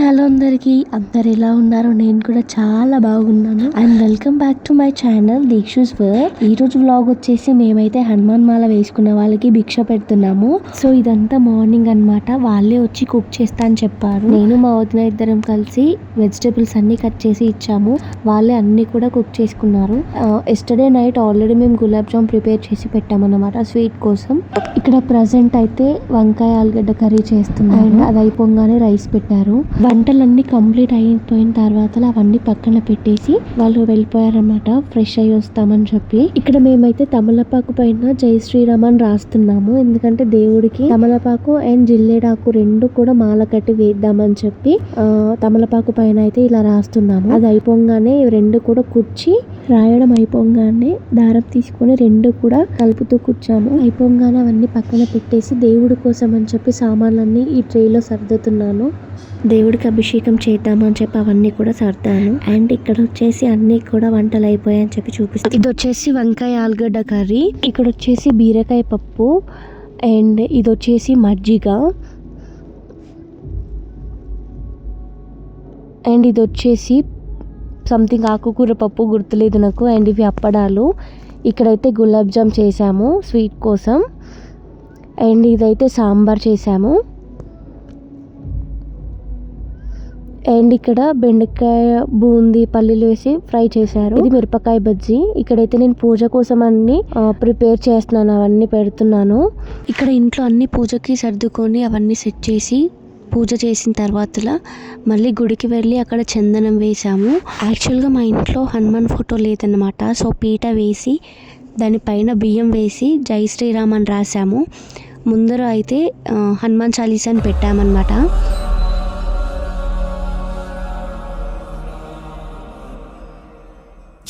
Hello అందరు ఎలా ఉన్నారు? నేను కూడా చాలా బాగున్నాను. And welcome back to my channel Deekshu's world. ఈ రోజు వ్లాగ్ వచ్చేసి మేమైతే హనుమాన్ మాల వేసుకున్న వాళ్ళకి భిక్ష పెడుతున్నాము. సో ఇదంతా మార్నింగ్ అన్నమాట. వాళ్ళే వచ్చి కుక్ చేస్తా అని చెప్పారు. నేను మా వదిన ఇద్దరం కలిసి వెజిటేబుల్స్ అన్ని కట్ చేసి ఇచ్చాము. వాళ్ళే అన్ని కూడా కుక్ చేసుకున్నారు. ఎస్టర్డే నైట్ ఆల్రెడీ మేము గులాబ్ జామ్ ప్రిపేర్ చేసి పెట్టామన్నమాట స్వీట్ కోసం. ఇక్కడ ప్రజెంట్ అయితే వంకాయ ఆలుగడ్డ కర్రీ చేస్తున్నాను. అది అయిపోగానే రైస్ పెట్టారు. వంటలన్నీ కంప్లీట్ అయిపోయిన తర్వాత అవన్నీ పక్కన పెట్టేసి వాళ్ళు వెళ్ళిపోయారన్నమాట. ఫ్రెష్ అయ్యి వస్తామని చెప్పి. ఇక్కడ మేమైతే తమలపాకు పైన జై శ్రీరామ్ అని రాస్తున్నాము. ఎందుకంటే దేవుడికి తమలపాకు అండ్ జిల్లేడాకు రెండు కూడా మాల కట్టి వేద్దామని చెప్పి తమలపాకు పైన అయితే ఇలా రాస్తున్నాము. అది అయిపోగానే రెండు కూడా కుర్చి రాయడం అయిపోగానే దారం తీసుకొని రెండు కూడా కలుపుతూ కూర్చాము. అయిపోగానే అవన్నీ పక్కన పెట్టేసి దేవుడి కోసం అని చెప్పి సామాన్లన్నీ ఈ ట్రేలో సర్దుతున్నాను. దేవుడికి అభిషేకం చేద్దామని చెప్పి అవన్నీ కూడా సర్దాను. అండ్ ఇక్కడ వచ్చేసి అన్ని కూడా వంటలు అయిపోయాయని చెప్పి చూపిస్తాను. ఇది వచ్చేసి వంకాయ ఆలుగడ్డ కర్రీ, ఇక్కడ వచ్చేసి బీరకాయ పప్పు, అండ్ ఇది వచ్చేసి మజ్జిగ, అండ్ ఇది వచ్చేసి సంథింగ్ ఆకుకూర పప్పు గుర్తులేదు నాకు. అండ్ ఇవి అప్పడాలు. ఇక్కడైతే గులాబ్ జామ్ చేసాము స్వీట్ కోసం. అండ్ ఇదైతే సాంబార్ చేసాము. అండ్ ఇక్కడ బెండకాయ బూందీ పల్లీలు వేసి ఫ్రై చేశారు. ఇది మిరపకాయ బజ్జీ. ఇక్కడైతే నేను పూజ కోసం అన్ని ప్రిపేర్ చేస్తున్నాను, అవన్నీ పెడుతున్నాను. ఇక్కడ ఇంట్లో అన్ని పూజకి సర్దుకొని అవన్నీ సెట్ చేసి పూజ చేసిన తర్వాత మళ్ళీ గుడికి వెళ్ళి అక్కడ చందనం వేసాము. యాక్చువల్గా మా ఇంట్లో హనుమాన్ ఫోటో లేదన్నమాట. సో పీట వేసి దానిపైన బియ్యం వేసి జై శ్రీరామ్ అని రాసాము. ముందర అయితే హనుమాన్ చాలీసాని పెట్టామన్నమాట.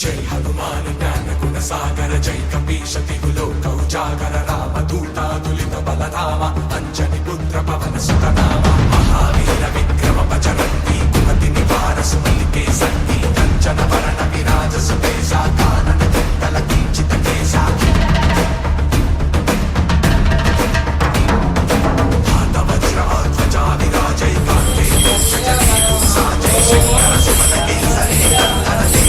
జై హనుమాన్ జ్ఞాన గుణ సాగర జై కపీశ తిగులోక ఉజాగర రామ దూతాదులిత బలరామ అంజని పుత్ర పవన సుతనామ మహావీర విక్రమ పచరంతి కుమతి నివార సుమలికే సంతి కంచన వరణ విరాజ సువేశ కానన కుండల కించిత కేశ హాత వజ్ర ధ్వజా విరాజై కాంతే మోక్ష జనే సాజై శంకర సుమన కేసరి దండన రాజా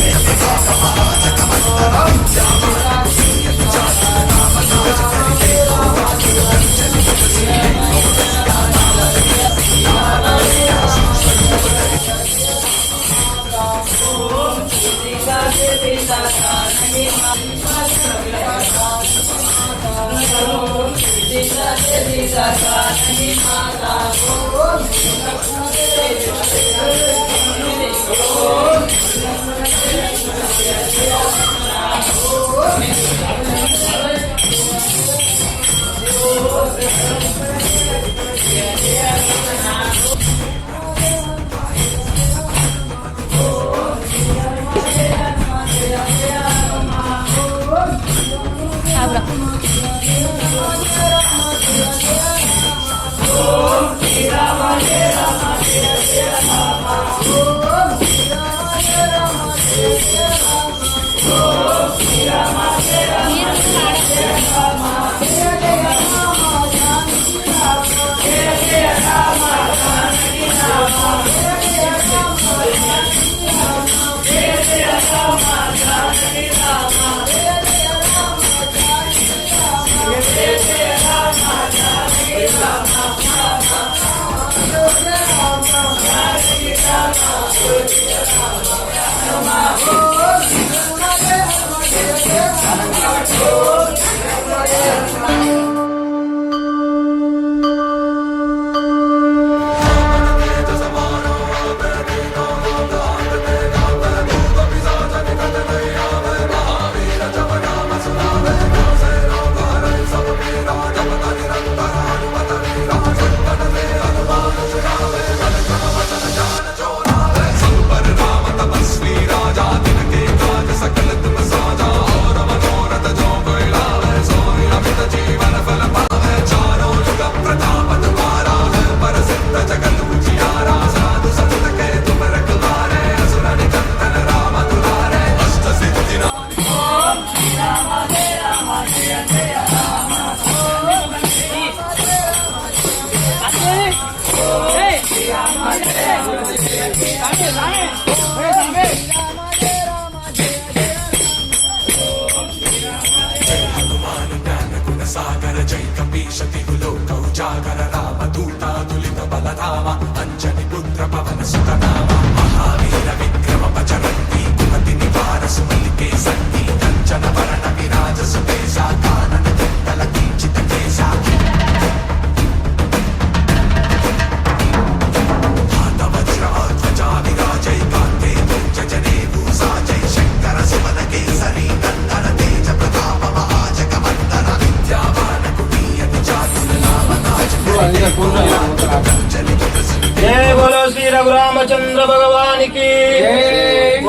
శ్రీ రఘురామచంద్ర భగవానికి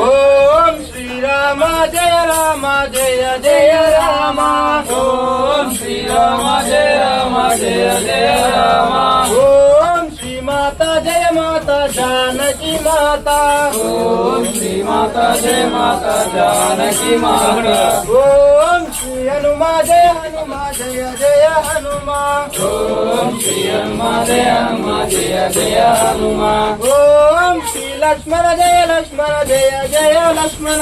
ఓం శ్రీరామ జయ రామ జయ జయ రామ ఓం శ్రీరామ జయ రామ జయ జయ రామ ఓం శ్రీ మాత జయ మాత జానకి మాత ఓం శ్రీ మాత జయ మాత జానకి మాత ఓం శ్రీ హనుమా జయ హనుమా జయ జయ హనుమా ఓం శ్రీ హనుమా జయ హనుమా జయ జయ హనుమా ఓం శ్రీ లక్ష్మణ జయ లక్ష్మణ జయ జయ లక్ష్మణ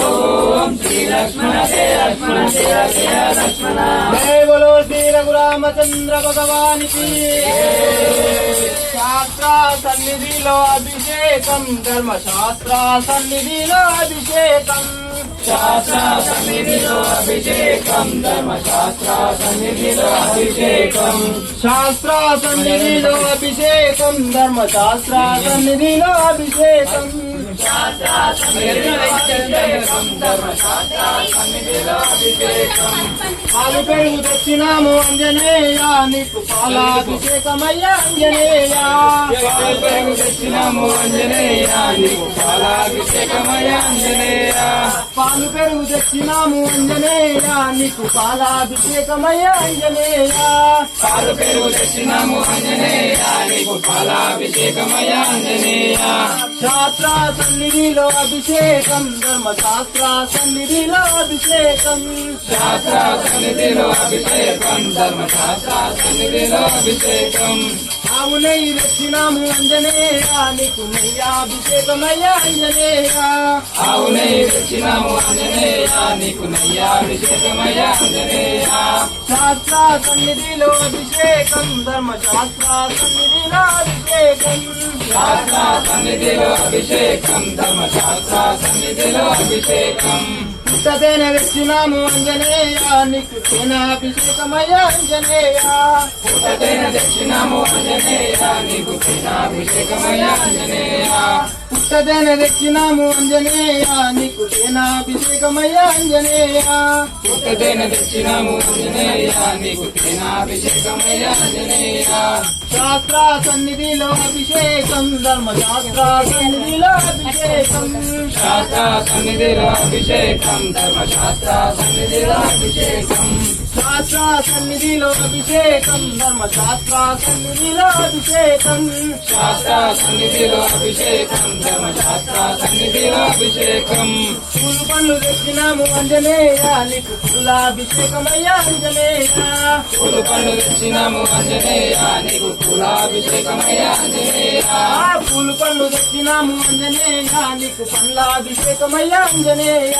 ఓం శ్రీ లక్ష్మణ జయ లక్ష్మణ జయ జయ లక్ష్మణ జయ బోలో శ్రీ రఘురామచంద్ర భగవానికి శాస్త్ర సన్నిధిలో అభిషేకం ధర్మశాస్త్ర సన్నిధిలో అభిషేకం శాస్త్ర సన్నిధిలో అభిషేకం ధర్మశాస్త్ర సన్నిధిలో అభిషేకం శాస్త్ర సన్నిధిలో అభిషేకం ధర్మశాస్త్ర సన్నిధిలో అభిషేకం శాస్త్ర సన్నిధిలో అభిషేకం ధర్మశాస్త్ర సన్నిధిలో అభిషేకం పాలు పెరుగు తెచ్చినాము అంజనేయ నీకు పాలాభిషేకమయ్యా అంజనేయ పాలు పెరుగు తెచ్చినాము అంజనేయ నీకు పాలాభిషేకమయ్యా అంజనేయ పాలు పెరుగు తెచ్చినాము అంజనేయ నీకు పాలాభిషేకమయ్యా అంజనేయ పాలు పెరుగు తెచ్చినాము అంజనేయ నీకు పాలాభిషేకమయ్యా అంజనేయ శాస్త్ర సన్నిధిలో అభిషేకం ధర్మశాస్త్ర సన్నిధిలో అభిషేకం శాస్త్ర సన్నిధిలో అభిషేకం ధర్మశాస్త్ర సన్నిధిలో అభిషేకం ఆవు నెయ్యి తెచ్చినాము అంజనేయ నీకు నెయ్యాభిషేకమయ్యా అంజనేయ ఆవు నెయ్యి తెచ్చినాము అంజనేయ నీకు నెయ్యాభిషేకమయ్యా అంజనేయ శాస్త్ర సన్నిధిలో అభిషేకం ధర్మశాస్త్ర సన్నిధిలో అభిషేకం శాస్త్ర సన్నిధిలో అభిషేకం ధర్మశాస్త్ర సన్నిధిలో అభిషేకం పుట్టతేనె తెచ్చినాము అంజనేయ నీకు తేనాభిషేకమయ్యా అంజనేయ పుట్టతేనె తెచ్చినాము అంజనేయ నీకు తేనాభిషేకమయ్యా అంజనేయ పుట్టతేనె తెచ్చినాము అంజనేయ నీకు తేనాభిషేకమయ్యా అంజనేయ పుట్టతేనె తెచ్చినాము అంజనేయ నీకు తేనాభిషేకమయ్యా అంజనేయ శాస్త్ర సన్నిధిలో అభిషేకం ధర్మశాస్త్ర సన్నిధిలో అభిషేకం శాస్త్ర సన్నిధిలో అభిషేకం ధర్మశాస్త్ర సన్నిధిలో అభిషేకం శాస్త్ర సన్నిధిలో అభిషేకం ధర్మశాస్త్ర సన్నిధిలో అభిషేకం శాస్త్ర సన్నిధిలో అభిషేకం ధర్మశాస్త్ర సన్నిధిలో అభిషేకం పూలు పండ్లు తెచ్చినాము అంజనేయ నీకు పూలాభిషేకమయ్యా అంజనేయ పూలు పండ్లు తెచ్చినాము అంజనేయ నీకు పూలాభిషేకమయ్యా అంజనేయ పూలు పండ్లు తెచ్చినాము అంజనేయ నీకు పండ్లాభిషేకమయ్యా అంజనేయ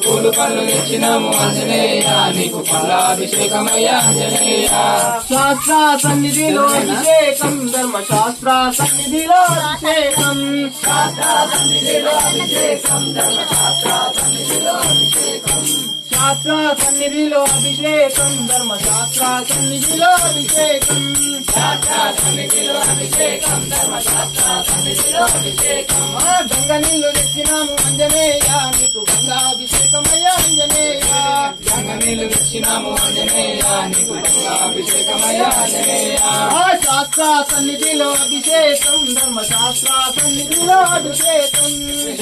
పూలు పండ్లు తెచ్చినాము అంజనేయ నీకు పండ్లాభిషేకమయ్యా అంజనేయ శాస్త్ర సన్నిధిలో అభిషేకం ధర్మశాస్త్ర సన్నిధిలో అభిషేకం శాస్త్ర సన్నిధిలో అభిషేకం ధర్మశాస్త్ర సన్నిధిలో అభిషేకం శాస్త్ర సన్నిధిలో అభిషేకం ధర్మశాస్త్ర సన్నిధిలో అభిషేకం శాస్త్ర సన్నిధిలో అభిషేకం ధర్మశాస్త్ర సన్నిధిలో అభిషేకం గంగ నీళ్లు తెచ్చినాము అంజనేయ నీకు గంగాభిషేకమయ్యా అంజనేయ గంగ నీళ్లు తెచ్చినాము అంజనేయ నీకు గంగాభిషేకమయ్యా అంజనేయ శాస్త్ర సన్నిధిలో అభిషేకం ధర్మశాస్త్ర సన్నిధిలో అభిషేకం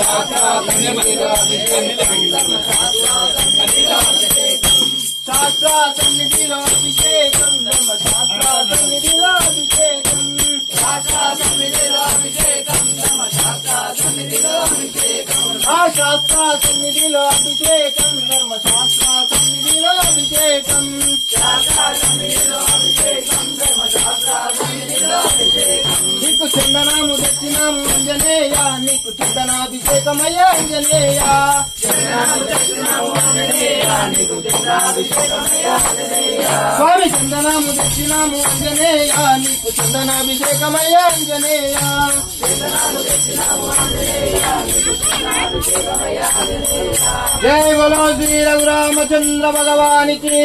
శాస్త్ర సన్నిధిలో అభిషేకం ధర్మశాస్త్ర సన్నిధిలో అభిషేకం శాస్త్ర సన్నిధిలో అభిషేకం ధర్మశాస్త్ర సన్నిధిలో అభిషేకం శాస్త్ర సన్నిధిలో అభిషేకం ధర్మశాస్త్ర సన్నిధిలో అభిషేకం శాస్త్ర సన్నిధిలో అభిషేకం ధర్మశాస్త్ర సన్నిధిలో అభిషేకం శాస్త్ర సన్నిధిలో అభిషేకం ధర్మశాస్త్ర సన్నిధిలో అభిషేకం నీకు చందనాము తెచ్చినాము అంజనేయ నీకు చందనాభిషేకమయ్యా అంజనేయ స్వామి చందనాము తెచ్చినాము అంజనేయ నీకు చందనాభిషేకమయ్యా అంజనేయ జై బోలో శ్రీ రఘురామచంద్ర భగవానికి